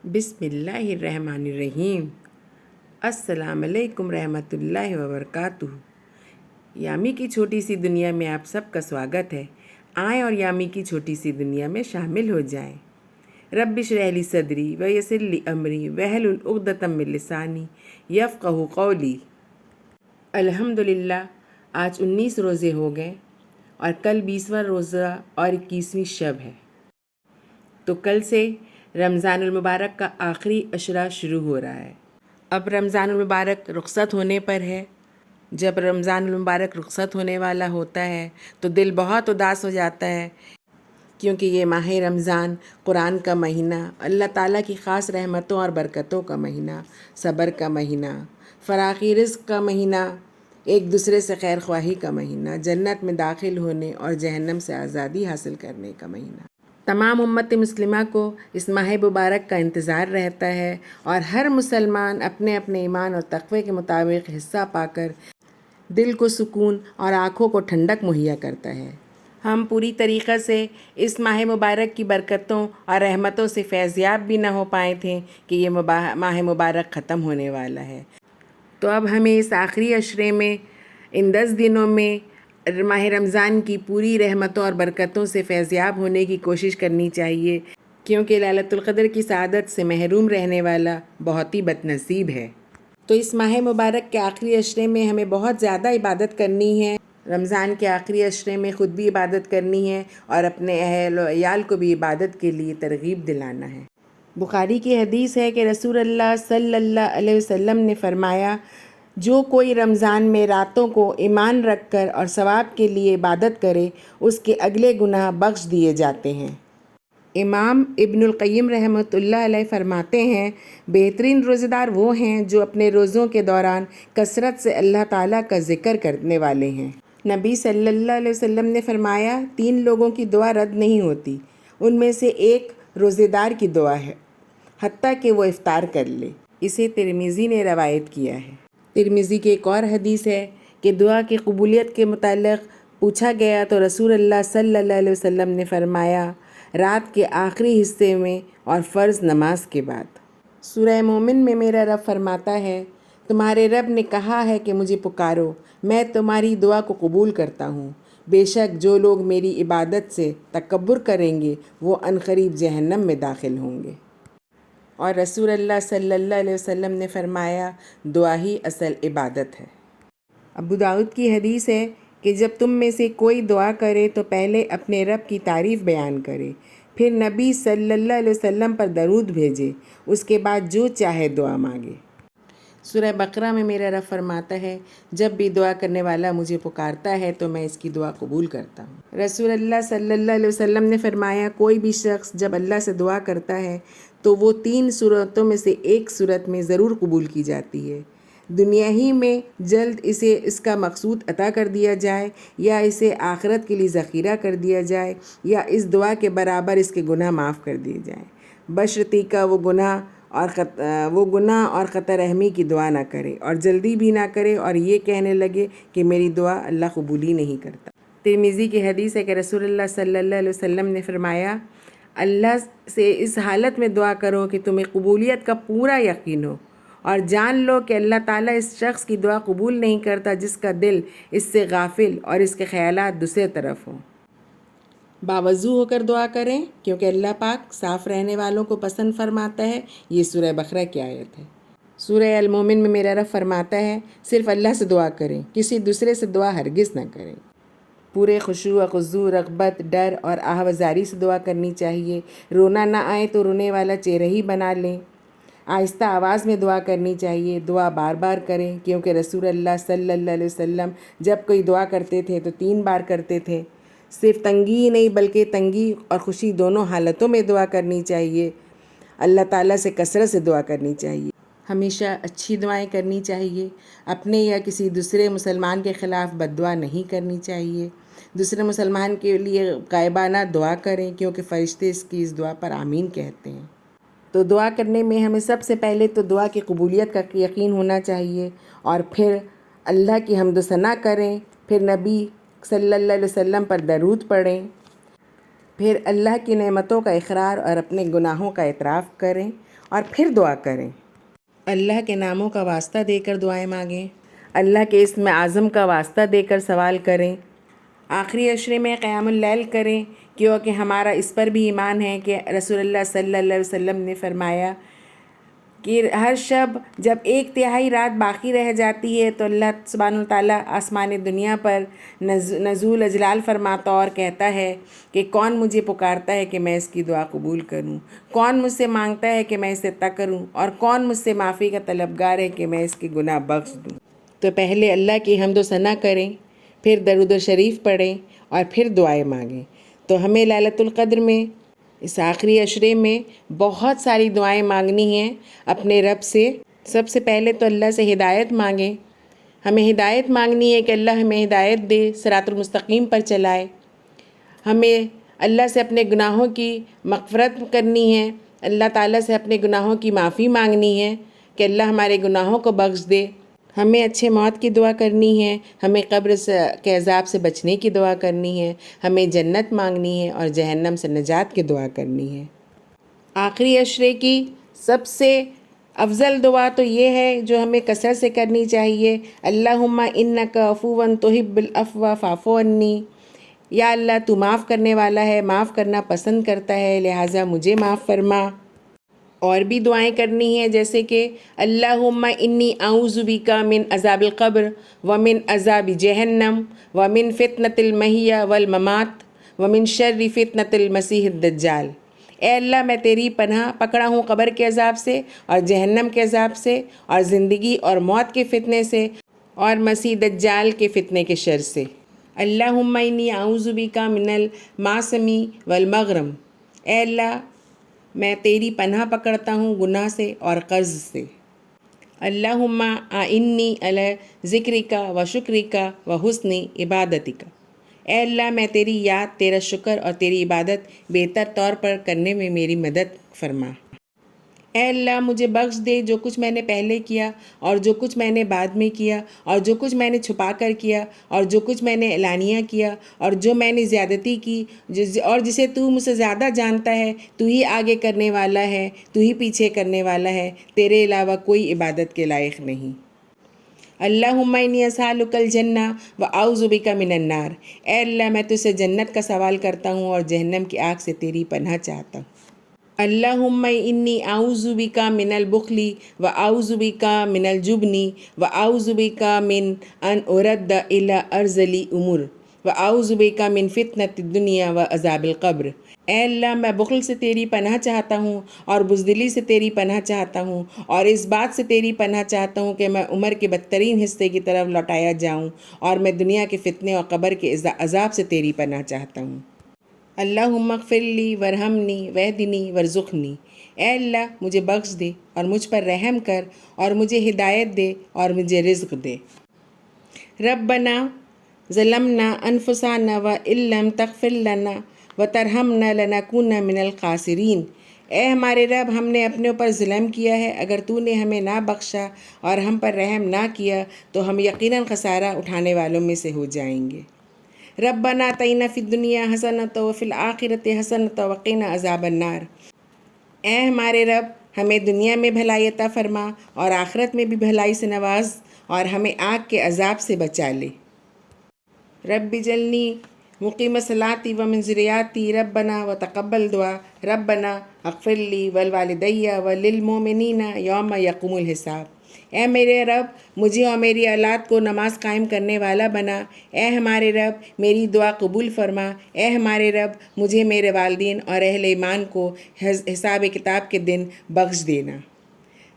بسم اللہ الرحمن الرحیم۔ السلام علیکم رحمۃ اللہ وبرکاتہ۔ یامی کی چھوٹی سی دنیا میں آپ سب کا سواگت ہے۔ آئیں اور یامی کی چھوٹی سی دنیا میں شامل ہو جائیں۔ رب اشرح لی صدری ویسر لی امری واحلل عقدۃ من لسانی یفقہوا قولی۔ الحمدللہ آج 19 روزے ہو گئے اور کل 20واں روزہ اور 21ویں شب ہے، تو کل سے رمضان المبارک کا آخری عشرہ شروع ہو رہا ہے۔ اب رمضان المبارک رخصت ہونے پر ہے۔ جب رمضان المبارک رخصت ہونے والا ہوتا ہے تو دل بہت اداس ہو جاتا ہے، کیونکہ یہ ماہ رمضان قرآن کا مہینہ، اللہ تعالیٰ کی خاص رحمتوں اور برکتوں کا مہینہ، صبر کا مہینہ، فراخی رزق کا مہینہ، ایک دوسرے سے خیر خواہی کا مہینہ، جنت میں داخل ہونے اور جہنم سے آزادی حاصل کرنے کا مہینہ۔ تمام امت مسلمہ کو اس ماہ مبارک کا انتظار رہتا ہے اور ہر مسلمان اپنے اپنے ایمان اور تقوی کے مطابق حصہ پا کر دل کو سکون اور آنکھوں کو ٹھنڈک مہیا کرتا ہے۔ ہم پوری طریقے سے اس ماہ مبارک کی برکتوں اور رحمتوں سے فیضیاب بھی نہ ہو پائے تھے کہ یہ ماہ مبارک ختم ہونے والا ہے، تو اب ہمیں اس آخری عشرے میں، ان 10 دنوں میں ماہ رمضان کی پوری رحمتوں اور برکتوں سے فیضیاب ہونے کی کوشش کرنی چاہیے، کیونکہ لیلۃ القدر کی سعادت سے محروم رہنے والا بہت ہی بد نصیب ہے۔ تو اس ماہ مبارک کے آخری عشرے میں ہمیں بہت زیادہ عبادت کرنی ہے۔ رمضان کے آخری عشرے میں خود بھی عبادت کرنی ہے اور اپنے اہل و عیال کو بھی عبادت کے لیے ترغیب دلانا ہے۔ بخاری کی حدیث ہے کہ رسول اللہ صلی اللہ علیہ وسلم نے فرمایا، جو کوئی رمضان میں راتوں کو ایمان رکھ کر اور ثواب کے لیے عبادت کرے، اس کے اگلے گناہ بخش دیے جاتے ہیں۔ امام ابن القیم رحمۃ اللہ علیہ فرماتے ہیں، بہترین روزہ دار وہ ہیں جو اپنے روزوں کے دوران کثرت سے اللہ تعالیٰ کا ذکر کرنے والے ہیں۔ نبی صلی اللہ علیہ وسلم نے فرمایا، 3 لوگوں کی دعا رد نہیں ہوتی، ان میں سے ایک روزہ دار کی دعا ہے، حتیٰ کہ وہ افطار کر لے۔ اسے ترمذی نے روایت کیا ہے۔ ترمذی کی ایک اور حدیث ہے کہ دعا کی قبولیت کے متعلق پوچھا گیا تو رسول اللہ صلی اللہ علیہ وسلم نے فرمایا، رات کے آخری حصے میں اور فرض نماز کے بعد۔ سورہ مومن میں میرا رب فرماتا ہے، تمہارے رب نے کہا ہے کہ مجھے پکارو، میں تمہاری دعا کو قبول کرتا ہوں۔ بے شک جو لوگ میری عبادت سے تکبر کریں گے وہ عنقریب جہنم میں داخل ہوں گے۔ اور رسول اللہ صلی اللہ علیہ وسلم نے فرمایا، دعا ہی اصل عبادت ہے۔ ابو داؤد کی حدیث ہے کہ جب تم میں سے کوئی دعا کرے تو پہلے اپنے رب کی تعریف بیان کرے، پھر نبی صلی اللہ علیہ وسلم پر درود بھیجے، اس کے بعد جو چاہے دعا مانگے۔ سورہ بقرہ میں میرا رب فرماتا ہے، جب بھی دعا کرنے والا مجھے پکارتا ہے تو میں اس کی دعا قبول کرتا ہوں۔ رسول اللہ صلی اللہ علیہ وسلم نے فرمایا، کوئی بھی شخص جب اللہ سے دعا کرتا ہے تو وہ 3 صورتوں میں سے ایک صورت میں ضرور قبول کی جاتی ہے۔ دنیا ہی میں جلد اسے اس کا مقصود عطا کر دیا جائے، یا اسے آخرت کے لیے ذخیرہ کر دیا جائے، یا اس دعا کے برابر اس کے گناہ معاف کر دیے جائیں، بشرطیکہ وہ گناہ اور خطا رحمی کی دعا نہ کرے اور جلدی بھی نہ کرے اور یہ کہنے لگے کہ میری دعا اللہ قبول ہی نہیں کرتا۔ ترمذی کی حدیث ہے کہ رسول اللہ صلی اللہ علیہ وسلم نے فرمایا، اللہ سے اس حالت میں دعا کرو کہ تمہیں قبولیت کا پورا یقین ہو، اور جان لو کہ اللہ تعالیٰ اس شخص کی دعا قبول نہیں کرتا جس کا دل اس سے غافل اور اس کے خیالات دوسرے طرف ہوں۔ باوضو ہو کر دعا کریں، کیونکہ اللہ پاک صاف رہنے والوں کو پسند فرماتا ہے۔ یہ سورہ بقرہ کی آیت ہے۔ سورہ المومن میں میرا رب فرماتا ہے، صرف اللہ سے دعا کریں، کسی دوسرے سے دعا ہرگز نہ کریں۔ پورے خشوع و خضوع، رغبت، ڈر اور آہوازاری سے دعا کرنی چاہیے۔ رونا نہ آئے تو رونے والا چہرہ ہی بنا لیں۔ آہستہ آواز میں دعا کرنی چاہیے، دعا بار بار کریں، کیونکہ رسول اللہ صلی اللہ علیہ وسلم جب کوئی دعا کرتے تھے تو 3 بار کرتے تھے۔ صرف تنگی ہی نہیں بلکہ تنگی اور خوشی دونوں حالتوں میں دعا کرنی چاہیے۔ اللہ تعالیٰ سے کثرت سے دعا کرنی چاہیے۔ ہمیشہ اچھی دعائیں کرنی چاہیے۔ اپنے یا کسی دوسرے مسلمان کے خلاف بد دعا نہیں کرنی چاہیے۔ دوسرے مسلمان کے لیے غائبانہ دعا کریں، کیونکہ فرشتے اس دعا پر آمین کہتے ہیں۔ تو دعا کرنے میں ہمیں سب سے پہلے تو دعا کی قبولیت کا یقین ہونا چاہیے، اور پھر اللہ کی حمد و ثنا کریں، پھر نبی صلی اللہ علیہ وسلم پر درود پڑھیں۔ پھر اللہ کی نعمتوں کا اقرار اور اپنے گناہوں کا اعتراف کریں اور پھر دعا کریں۔ اللہ کے ناموں کا واسطہ دے کر دعائیں مانگیں، اللہ کے اسم اعظم کا واسطہ دے کر سوال کریں۔ آخری عشرے میں قیام اللیل کریں، کیونکہ ہمارا اس پر بھی ایمان ہے کہ رسول اللہ صلی اللہ علیہ وسلم نے فرمایا کہ ہر شب جب 1/3 رات باقی رہ جاتی ہے تو اللہ سبحانہ وتعالیٰ آسمان دنیا پر نزول اجلال فرماتا اور کہتا ہے کہ کون مجھے پکارتا ہے کہ میں اس کی دعا قبول کروں، کون مجھ سے مانگتا ہے کہ میں اسے عطا کروں، اور کون مجھ سے معافی کا طلبگار ہے کہ میں اس کے گناہ بخش دوں۔ تو پہلے اللہ کی حمد و ثنا کریں، پھر درود و شریف پڑھیں اور پھر دعائیں مانگیں۔ تو ہمیں لیلۃ القدر میں اس آخری عشرے میں بہت ساری دعائیں مانگنی ہیں اپنے رب سے۔ سب سے پہلے تو اللہ سے ہدایت مانگیں، ہمیں ہدایت مانگنی ہے کہ اللہ ہمیں ہدایت دے، صراط المستقیم پر چلائے۔ ہمیں اللہ سے اپنے گناہوں کی مغفرت کرنی ہے، اللہ تعالیٰ سے اپنے گناہوں کی معافی مانگنی ہے کہ اللہ ہمارے گناہوں کو بخش دے۔ ہمیں اچھے موت کی دعا کرنی ہے، ہمیں قبر کے عذاب سے بچنے کی دعا کرنی ہے، ہمیں جنت مانگنی ہے اور جہنم سے نجات کی دعا کرنی ہے۔ آخری عشرے کی سب سے افضل دعا تو یہ ہے جو ہمیں کثرت سے کرنی چاہیے، اللہم انک عفو تحب العفو فاعف عنی۔ یا اللہ تو معاف کرنے والا ہے، معاف کرنا پسند کرتا ہے، لہٰذا مجھے معاف فرما۔ اور بھی دعائیں کرنی ہیں جیسے کہ اللہم انی اعوذ بک من عذاب القبر ومن عذاب جہنم ومن فتنۃ المحیا والممات ومن شر فتنۃ المسیح الدجال۔ اے اللہ میں تیری پناہ پکڑا ہوں قبر کے عذاب سے اور جہنم کے عذاب سے اور زندگی اور موت کے فتنے سے اور مسیح دجال کے فتنے کے شر سے۔ اللہم انی اعوذ بک من المعصم والمغرم۔ اے اللہ میں تیری پناہ پکڑتا ہوں گناہ سے اور قرض سے۔ اللہم اعنی علی ذکرک و شکرک و حسن عبادتک۔ اے اللہ میں تیری یاد، تیرا شکر اور تیری عبادت بہتر طور پر کرنے میں میری مدد فرما۔ اے اللہ مجھے بخش دے جو کچھ میں نے پہلے کیا اور جو کچھ میں نے بعد میں کیا اور جو کچھ میں نے چھپا کر کیا اور جو کچھ میں نے اعلانیہ کیا اور جو میں نے زیادتی کی اور جسے تو مجھ سے زیادہ جانتا ہے، تو ہی آگے کرنے والا ہے، تو ہی پیچھے کرنے والا ہے، تیرے علاوہ کوئی عبادت کے لائق نہیں۔ اللہم انی اسألک الجنہ و اعوذ بک من النار۔ اے اللہ میں تجھ سے جنت کا سوال کرتا ہوں اور جہنم کی آگ سے تیری پناہ چاہتا ہوں۔ اللہم انی اعوذ بک من البخل و اعوذ بک من الجبن و اعوذ بک من ان ارد الی ارذل امور و اعوذ بک من فتنۃ الدنیا و عذاب القبر۔ اے اللہ میں بخل سے تیری پناہ چاہتا ہوں اور بزدلی سے تیری پناہ چاہتا ہوں اور اس بات سے تیری پناہ چاہتا ہوں کہ میں عمر کے بدترین حصے کی طرف لوٹایا جاؤں، اور میں دنیا کے فتنے اور قبر کے عذاب سے تیری پناہ چاہتا ہوں۔ اللہم اغفر لی ورحمنی واہدنی وارزقنی۔ اے اللہ مجھے بخش دے اور مجھ پر رحم کر اور مجھے ہدایت دے اور مجھے رزق دے۔ ربنا ظلمنا انفسنا وان لم تغفر لنا وترحمنا لنکون من الخاسرین۔ اے ہمارے رب ہم نے اپنے اوپر ظلم کیا ہے، اگر تو نے ہمیں نہ بخشا اور ہم پر رحم نہ کیا تو ہم یقیناً خسارہ اٹھانے والوں میں سے ہو جائیں گے۔ ربنا آتنا فی الدنیا حسنۃ وفی الآخرۃ حسنۃ وقنا عذاب النار۔ اے ہمارے رب ہمیں دنیا میں بھلائی عطا فرما اور آخرت میں بھی بھلائی سے نواز اور ہمیں آگ کے عذاب سے بچا لے۔ رب اجعلنی مقیم الصلاۃ ومن ذریتی ربنا وتقبل دعا۔ ربنا اغفر لی ولوالدی وللمؤمنین یوم یقوم الحساب۔ اے میرے رب مجھے اور میری اولاد کو نماز قائم کرنے والا بنا۔ اے ہمارے رب میری دعا قبول فرما۔ اے ہمارے رب مجھے، میرے والدین اور اہل ایمان کو حساب کتاب کے دن بخش دینا۔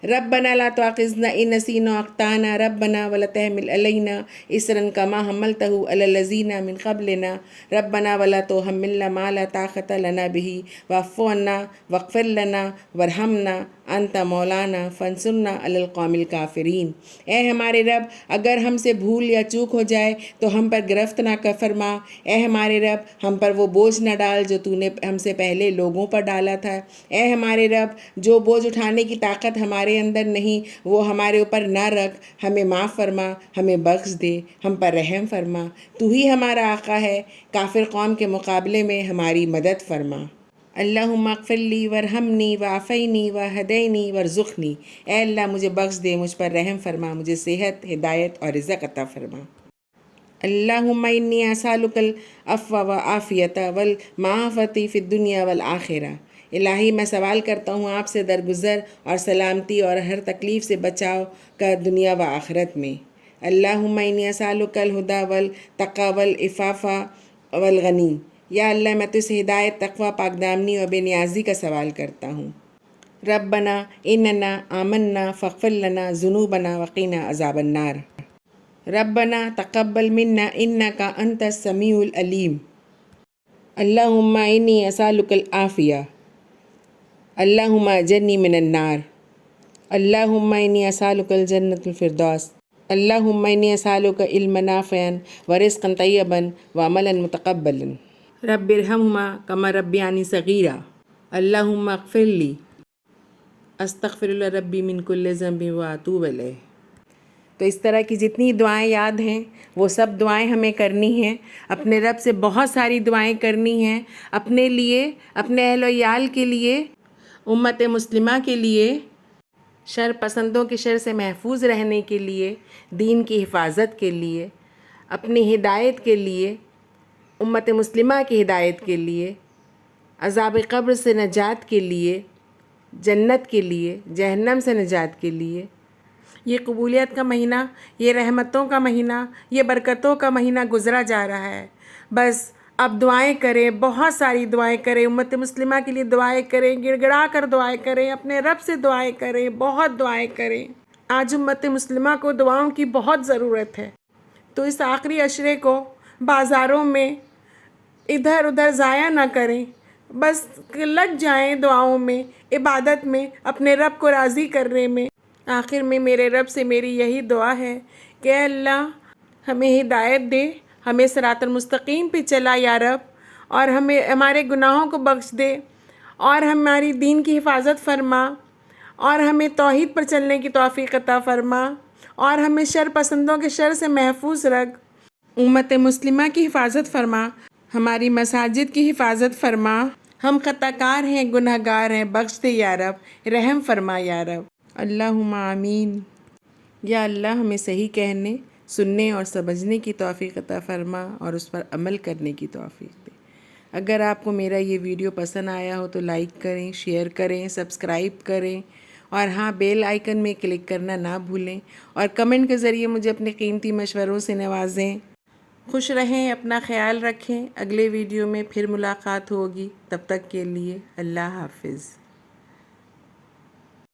ربنا لا تؤاخذنا ان نسینا واخطانا ربنا ولا تحمل علینا اصرا کما حملتہ علی الذین من قبلنا ربنا ولا تحملنا ما لا طاقۃ لنا به واعف عنا واغفر لنا وارحمنا انت مولانا فانصرنا علی القوم الکافرین۔ اے ہمارے رب، اگر ہم سے بھول یا چوک ہو جائے تو ہم پر گرفت نہ فرما۔ اے ہمارے رب، ہم پر وہ بوجھ نہ ڈال جو تو نے ہم سے پہلے لوگوں پر ڈالا تھا۔ اے ہمارے رب، جو بوجھ اٹھانے کی طاقت ہمارے اندر نہیں وہ ہمارے اوپر نہ رکھ، ہمیں معاف فرما، ہمیں بخش دے، ہم پر رحم فرما۔ تو ہی ہمارا آقا ہے، کافر قوم کے مقابلے میں ہماری مدد فرما۔ اللہم اغفر لی ورحمنی وعافینی وہدینی ورزقنی۔ اے اللہ مجھے بخش دے، مجھ پر رحم فرما، مجھے صحت، ہدایت اور رزق عطا فرما۔ اللہم انی اسألک العفو والعافیۃ والمعافۃ فی الدنیا والآخرہ۔ الہی میں سوال کرتا ہوں آپ سے درگزر اور سلامتی اور ہر تکلیف سے بچاؤ کا دنیا و آخرت میں۔ اللہم انی اسألک الہدی والتقی والعفاف والغنی۔ یا اللہ میں تجھ سے ہدایت، تقوی، پاک دامنی اور بے نیازی کا سوال کرتا ہوں۔ ربنا اننا آمنا فاغفر لنا ذنوبنا وقنا عذاب النار۔ ربنا تقبل منا انک انت السمیع العلیم۔ اللہم انی اسألک العافیہ۔ اللہم اجرنی من النار۔ اللہم انی اسألک الجنۃ الفردوس۔ اللہم انی اسألک علما نافعا ورزقا طیبا وعملا متقبلا۔ رب ارحمہما کما ربیانی صغیرا۔ اللہم اغفر لی۔ استغفر اللہ ربی من کل ذنب واتوب الیہ۔ تو اس طرح کی جتنی دعائیں یاد ہیں وہ سب دعائیں ہمیں کرنی ہیں، اپنے رب سے بہت ساری دعائیں کرنی ہیں، اپنے لیے، اپنے اہل و عیال کے لیے، امت مسلمہ کے لیے، شر پسندوں کے شر سے محفوظ رہنے کے لیے، دین کی حفاظت کے لیے، اپنی ہدایت کے لیے، امت مسلمہ کی ہدایت کے لیے، عذاب قبر سے نجات کے لیے، جنت کے لیے، جہنم سے نجات کے لیے۔ یہ قبولیت کا مہینہ، یہ رحمتوں کا مہینہ، یہ برکتوں کا مہینہ گزرا جا رہا ہے۔ بس اب دعائیں کریں، بہت ساری دعائیں کریں، امت مسلمہ کے لیے دعائیں کریں، گڑ گڑا کر دعائیں کریں، اپنے رب سے دعائیں کریں، بہت دعائیں کریں۔ آج امت مسلمہ کو دعاؤں کی بہت ضرورت ہے، تو اس آخری عشرے کو بازاروں میں ادھر ادھر ضائع نہ کریں، بس لگ جائیں دعاؤں میں، عبادت میں، اپنے رب کو راضی کرنے میں۔ آخر میں میرے رب سے میری یہی دعا ہے کہ اے اللہ ہمیں ہدایت دے، ہمیں صراط المستقیم پہ چلا یا رب، اور ہمیں ہمارے گناہوں کو بخش دے، اور ہماری دین کی حفاظت فرما، اور ہمیں توحید پر چلنے کی توفیق عطا فرما، اور ہمیں شر پسندوں کے شر سے محفوظ رکھ، امت مسلمہ کی حفاظت فرما، ہماری مساجد کی حفاظت فرما۔ ہم خطا کار ہیں، گناہ گار ہیں، بخش دے یا رب، رحم فرما یا رب۔ اللہم آمین۔ یا اللہ ہمیں صحیح کہنے، سننے اور سمجھنے کی توفیق عطا فرما اور اس پر عمل کرنے کی توفیق دے۔ اگر آپ کو میرا یہ ویڈیو پسند آیا ہو تو لائک کریں، شیئر کریں، سبسکرائب کریں، اور ہاں بیل آئیکن میں کلک کرنا نہ بھولیں، اور کمنٹ کے ذریعے مجھے اپنے قیمتی مشوروں سے نوازیں۔ خوش رہیں، اپنا خیال رکھیں، اگلے ویڈیو میں پھر ملاقات ہوگی، تب تک کے لیے اللہ حافظ۔